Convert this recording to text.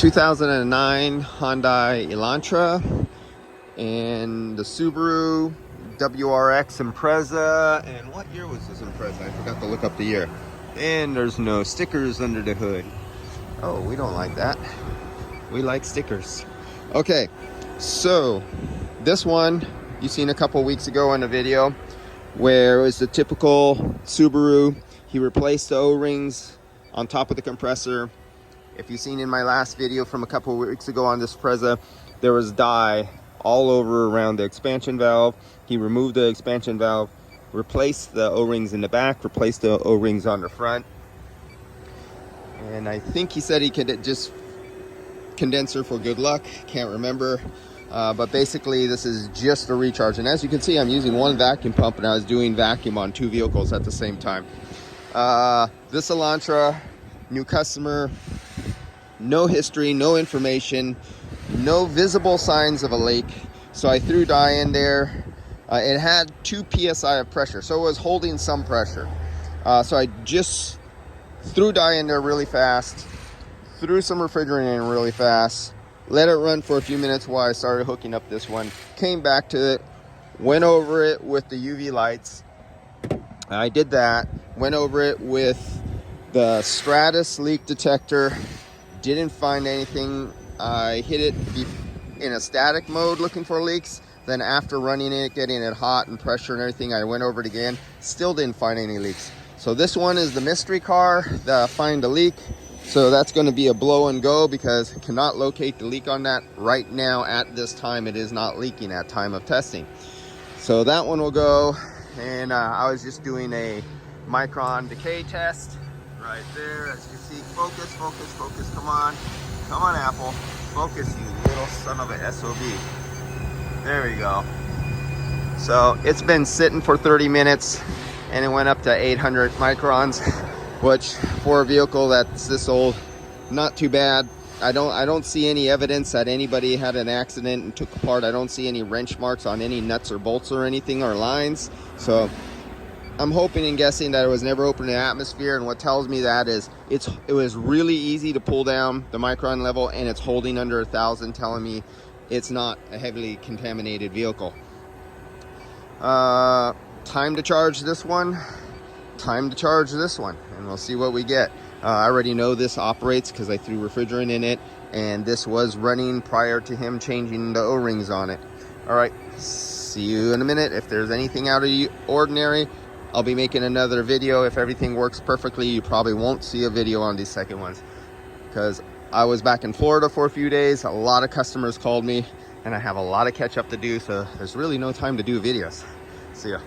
2009 Hyundai Elantra and the Subaru WRX Impreza. And what year was this Impreza? I forgot to look up the year. And there's no stickers under the hood. Oh, we don't like that. We like stickers. Okay, so this one you seen a couple weeks ago in a video where it was the typical Subaru. He replaced the O-rings on top of the compressor. If you've seen in my last video from a couple weeks ago on this Impreza, there was dye all over around the expansion valve. He removed the expansion valve, replaced the O-rings in the back, replaced the O-rings on the front. And I think he said he could just condenser for good luck, can't remember. But basically this is just a recharge. And as you can see, I'm using one vacuum pump and I was doing vacuum on two vehicles at the same time. This Elantra, new customer, no history, no information, no visible signs of a leak. So I threw dye in there. It had 2 psi of pressure, so it was holding some pressure. So I just threw dye in there really fast, threw some refrigerant in really fast, let it run for a few minutes while I started hooking up this one, came back to it, went over it with the UV lights. I did that, went over it with the Stratus leak detector, didn't find anything. I hit it in a static mode looking for leaks. Then after running it, getting it hot and pressure and everything, I went over it again, still didn't find any leaks. So this one is the mystery car, the find a leak. So that's going to be a blow and go because I cannot locate the leak on that right now. At this time, it is not leaking at time of testing. So that one will go. And I was just doing a micron decay test right there. As you see, focus, focus, focus. Come on, Apple, focus, you little son of a SOB. There we go. So it's been sitting for 30 minutes and it went up to 800 microns, which for a vehicle that's this old, not too bad. I don't see any evidence that anybody had an accident and took apart. I don't see any wrench marks on any nuts or bolts or anything or lines. So I'm hoping and guessing that it was never opened in the atmosphere, and what tells me that is it was really easy to pull down the micron level and it's holding under 1,000, telling me it's not a heavily contaminated vehicle. Time to charge this one, and we'll see what we get. I already know this operates because I threw refrigerant in it, and this was running prior to him changing the O-rings on it. All right, see you in a minute. If there's anything out of the ordinary, I'll be making another video. If everything works perfectly, you probably won't see a video on these second ones because I was back in Florida for a few days. A lot of customers called me and I have a lot of catch up to do, so there's really no time to do videos. See ya.